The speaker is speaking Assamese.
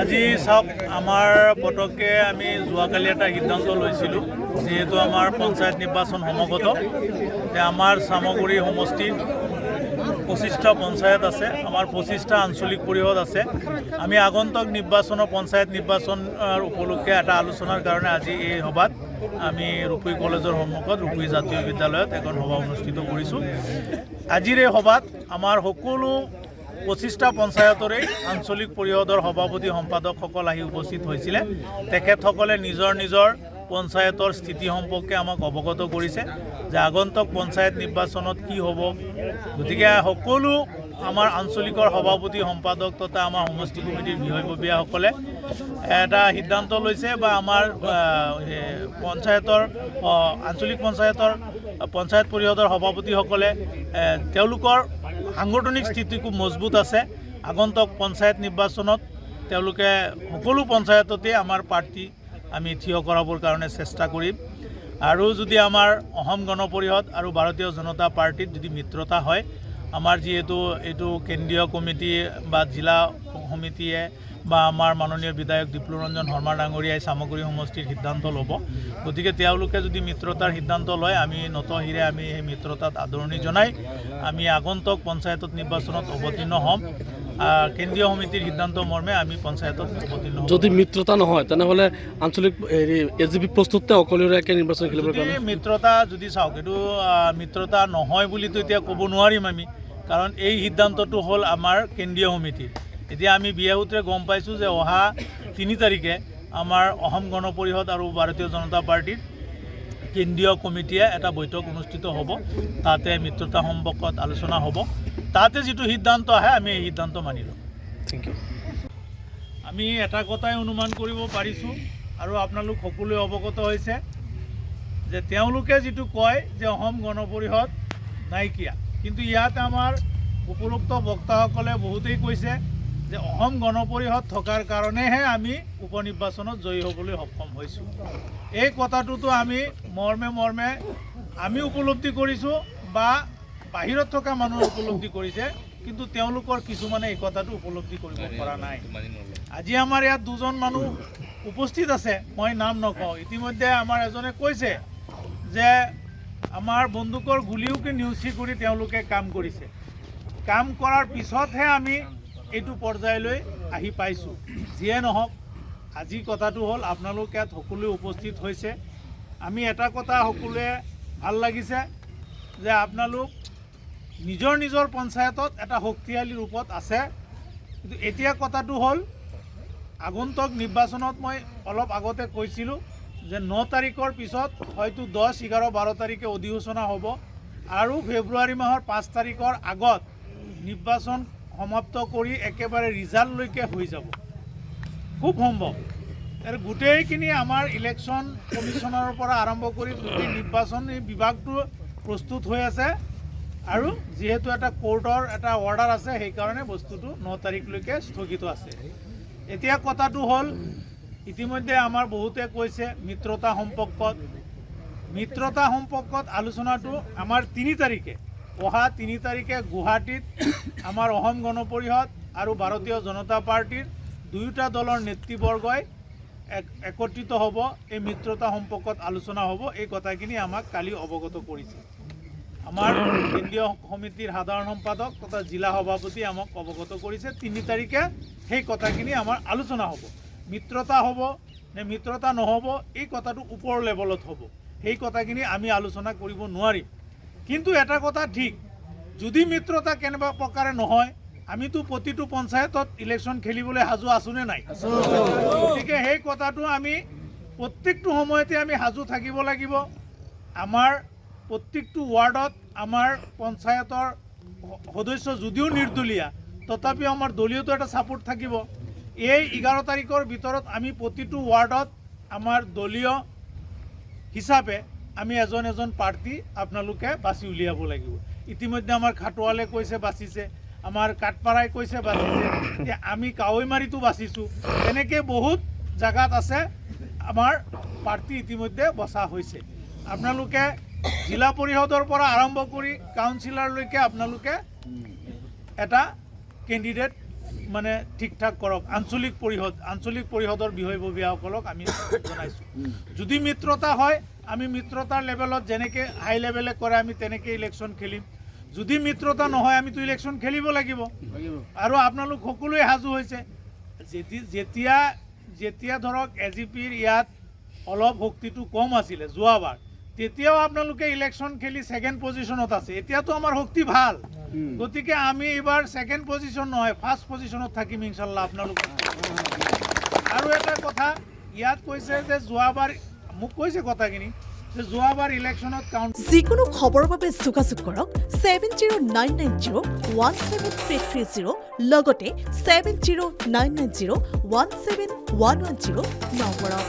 আজি চাওক আমাৰ পটককে আমি যোৱাকালি এটা সিদ্ধান্ত লৈছিলোঁ যেহেতু আমাৰ পঞ্চায়ত নিৰ্বাচন সমাগত আমাৰ চামগুৰি সমষ্টিত 25টা পঞ্চায়ত আছে, আমাৰ 25টা আঞ্চলিক পৰিষদ আছে। আমি আগন্তুক নিৰ্বাচনৰ পঞ্চায়ত নিৰ্বাচনৰ উপলক্ষে এটা আলোচনাৰ কাৰণে আজি এই সভাত আমি ৰূপী কলেজৰ সন্মুখত ৰূপী জাতীয় বিদ্যালয়ত এখন সভা অনুষ্ঠিত কৰিছোঁ। আজিৰ এই সভাত আমাৰ সকলো 25টা পঞ্চায়তৰে আঞ্চলিক পৰিষদৰ সভাপতি সম্পাদকসকল আহি উপস্থিত হৈছিলে। তেখেতসকলে নিজৰ নিজৰ পঞ্চায়তৰ স্থিতি সম্পৰ্কে আমাক অৱগত কৰিছে যে আগন্তুক পঞ্চায়ত নিৰ্বাচনত কি হ'ব। গতিকে সকলো আমাৰ আঞ্চলিকৰ সভাপতি সম্পাদক তথা আমাৰ সমষ্টি কমিটিৰ বিষয়ববীয়াসকলে এটা সিদ্ধান্ত লৈছে বা আমাৰ পঞ্চায়তৰ আঞ্চলিক পঞ্চায়ত পৰিষদৰ সভাপতিসকলে তেওঁলোকৰ সাংগঠনিক স্থিতি খুব মজবুত আছে। আগন্তুক পঞ্চায়ত নিৰ্বাচনত তেওঁলোকে সকলো পঞ্চায়ততে আমাৰ প্ৰাৰ্থী আমি থিয় কৰাবৰ কাৰণে চেষ্টা কৰিম। আৰু যদি আমাৰ অসম গণ পৰিষদ আৰু ভাৰতীয় জনতা পাৰ্টিত যদি মিত্ৰতা হয়, আমাৰ যিহেতু এইটো কেন্দ্ৰীয় কমিটি বা জিলা সমিতিয়ে বা আমাৰ মাননীয় বিধায়ক ডিপ্লুৰঞ্জন শৰ্মা ডাঙৰীয়াই চামগুৰি সমষ্টিৰ সিদ্ধান্ত ল'ব। গতিকে তেওঁলোকে যদি মিত্ৰতাৰ সিদ্ধান্ত লয়, আমি নতশিৰে আমি সেই মিত্ৰতাত আদৰণি জনাই আমি আগন্তুক পঞ্চায়তত নিৰ্বাচনত অৱতীৰ্ণ হ'ম। কেন্দ্ৰীয় সমিতিৰ সিদ্ধান্ত মৰ্মে আমি পঞ্চায়তত অৱতীৰ্ণ হ'ম। যদি মিত্ৰতা নহয় তেনেহ'লে আঞ্চলিক এজিপি প্ৰস্তুতে অকলীয়াকৈ নিৰ্বাচন খেলিব কাৰণে মিত্ৰতা যদি চাওক, এইটো মিত্ৰতা নহয় বুলিতো এতিয়া ক'ব নোৱাৰিম আমি, কাৰণ এই সিদ্ধান্তটো হ'ল আমাৰ কেন্দ্ৰীয় সমিতিৰ। এতিয়া আমি বিয়াসূত্ৰে গম পাইছোঁ যে অহা 3 তাৰিখে আমাৰ অসম গণ পৰিষদ আৰু ভাৰতীয় জনতা পাৰ্টিৰ কেন্দ্ৰীয় কমিটিয়ে এটা বৈঠক অনুষ্ঠিত হ'ব। তাতে মিত্ৰতা সম্পৰ্কত আলোচনা হ'ব। তাতে যিটো সিদ্ধান্ত আহে আমি এই সিদ্ধান্ত মানি ল'ম। Thank you. আমি এটা কথাই অনুমান কৰিব পাৰিছোঁ আৰু আপোনালোক সকলোৱে অৱগত হৈছে যে তেওঁলোকে যিটো কয় যে অসম গণ পৰিষদ নাইকিয়া, কিন্তু ইয়াত আমাৰ উপৰোক্ত বক্তাসকলে বহুতেই কৈছে যে অসম গণ পৰিষদ থকাৰ কাৰণেহে আমি উপ নিৰ্বাচনত জয়ী হ'বলৈ সক্ষম হৈছোঁ। এই কথাটোতো আমি মৰ্মে আমি উপলব্ধি কৰিছোঁ বা বাহিৰত থকা মানুহে উপলব্ধি কৰিছে, কিন্তু তেওঁলোকৰ কিছুমানে এই কথাটো উপলব্ধি কৰিব পৰা নাই। আজি আমাৰ ইয়াত 2জন মানুহ উপস্থিত আছে, মই নাম নকওঁ। ইতিমধ্যে আমাৰ এজনে কৈছে যে আমাৰ বন্দুকৰ গুলিওকে নিউচি কৰি তেওঁলোকে কাম কৰিছে। কাম কৰাৰ পিছতহে আমি এইটো পৰ্যায়লৈ আহি পাইছোঁ। যিয়ে নহওক, আজি কথাটো হ'ল আপোনালোক ইয়াত সকলোৱে উপস্থিত হৈছে। আমি এটা কথা সকলোৱে ভাল লাগিছে যে আপোনালোক নিজৰ নিজৰ পঞ্চায়তত এটা শক্তিশালী ৰূপত আছে। কিন্তু এতিয়া কথাটো হ'ল আগন্তুক নিৰ্বাচনত মই অলপ আগতে কৈছিলোঁ যে 9 তাৰিখৰ পিছত হয়তো 10, 11, 12 তাৰিখে অধিসূচনা হ'ব আৰু ফেব্ৰুৱাৰী মাহৰ 5 তাৰিখৰ আগত নিৰ্বাচন সমাপ্ত কৰি একেবাৰে ৰিজাল্টলৈকে হৈ যাব, খুব সম্ভৱ। আৰু গোটেইখিনি আমাৰ ইলেকশ্যন কমিশ্যনৰ পৰা আৰম্ভ কৰি গোটেই নিৰ্বাচনী বিভাগটো প্ৰস্তুত হৈ আছে। আৰু যিহেতু এটা কোৰ্টৰ এটা অৰ্ডাৰ আছে, সেইকাৰণে বস্তুটো 9 তাৰিখলৈকে স্থগিত আছে। এতিয়া কথাটো হ'ল ইতিমধ্যে আমাৰ বহুতে কৈছে মিত্ৰতা সম্পৰ্কত আলোচনাটো আমাৰ 3 তাৰিখে অহা 3 তাৰিখে গুৱাহাটীত আমাৰ অসম গণ পৰিষদ আৰু ভাৰতীয় জনতা পাৰ্টিৰ দুয়োটা দলৰ নেতৃবৰ্গই একত্ৰিত হ'ব। এই মিত্ৰতা সম্পৰ্কত আলোচনা হ'ব। এই কথাখিনি আমাক কালি অৱগত কৰিছে। আমাৰ কেন্দ্ৰীয় সমিতিৰ সাধাৰণ সম্পাদক তথা জিলা সভাপতি আমাক অৱগত কৰিছে 3 তাৰিখে সেই কথাখিনি আমাৰ আলোচনা হ'ব। মিত্ৰতা হ'ব নে মিত্ৰতা নহ'ব, এই কথাটো ওপৰ লেভেলত হ'ব। সেই কথাখিনি আমি আলোচনা কৰিব নোৱাৰিম। কিন্তু এটা কথা ঠিক, যদি মিত্ৰতা কেনেবা প্ৰকাৰে নহয়, আমিতো প্ৰতিটো পঞ্চায়তত ইলেকশ্যন খেলিবলৈ সাজু আছোনে নাই? গতিকে সেই কথাটো আমি প্ৰত্যেকটো সময়তে আমি সাজু থাকিব লাগিব। আমাৰ প্ৰত্যেকটো ৱাৰ্ডত আমাৰ পঞ্চায়তৰ সদস্য যদিও নিৰ্দলীয়া, তথাপিও আমাৰ দলীয়তো এটা ছাপোৰ্ট থাকিব। এই 11 তাৰিখৰ ভিতৰত আমি প্ৰতিটো ৱাৰ্ডত আমাৰ দলীয় হিচাপে আমি এজন প্ৰাৰ্থী আপোনালোকে বাছি উলিয়াব লাগিব। ইতিমধ্যে আমাৰ খাটোৱালে কৈছে বাচিছে, আমাৰ কাঠপাৰাই কৈছে বাচিছে, এতিয়া আমি কাৱৈমাৰীতো বাচিছোঁ। তেনেকৈ বহুত জেগাত আছে আমাৰ প্ৰাৰ্থী ইতিমধ্যে বচা হৈছে। আপোনালোকে জিলা পৰিষদৰ পৰা আৰম্ভ কৰি কাউন্সিলৰলৈকে আপোনালোকে এটা কেণ্ডিডেট মানে ঠিক ঠাক কৰক। আঞ্চলিক পৰিষদৰ বিষয়ববীয়াসকলক আমি জনাইছোঁ যদি মিত্ৰতা হয় আমি মিত্ৰতাৰ লেভেলত যেনেকৈ হাই লেভেলে কৰে আমি তেনেকৈ ইলেকশ্যন খেলিম। যদি মিত্ৰতা নহয় আমিতো ইলেকশ্যন খেলিব লাগিব আৰু আপোনালোক সকলোৱে সাজু হৈছে। যেতিয়া ধৰক এজিপিৰ ইয়াত অলপ শক্তিটো কম আছিলে যোৱাবাৰ, তেতিয়াও আপোনালোকে ইলেকশ্যন খেলি ছেকেণ্ড পজিশ্যনত আছে। এতিয়াতো আমাৰ শক্তি ভাল, গতিকে আমি এইবাৰ ছেকেণ্ড পজিশ্যন নহয় ফাৰ্ষ্ট পজিশ্যনত থাকিম ইনশাল্লাহ আপোনালোক। আৰু এটা কথা ইয়াত কৈছে যে যোৱাবাৰ মোক কৈছে কথাখিনি যে যোৱাবাৰ ইলেকশ্যনত কাউণ্ট। যিকোনো খবৰৰ বাবে যোগাযোগ কৰক 7099017330 লগতে 7099017110 নম্বৰত।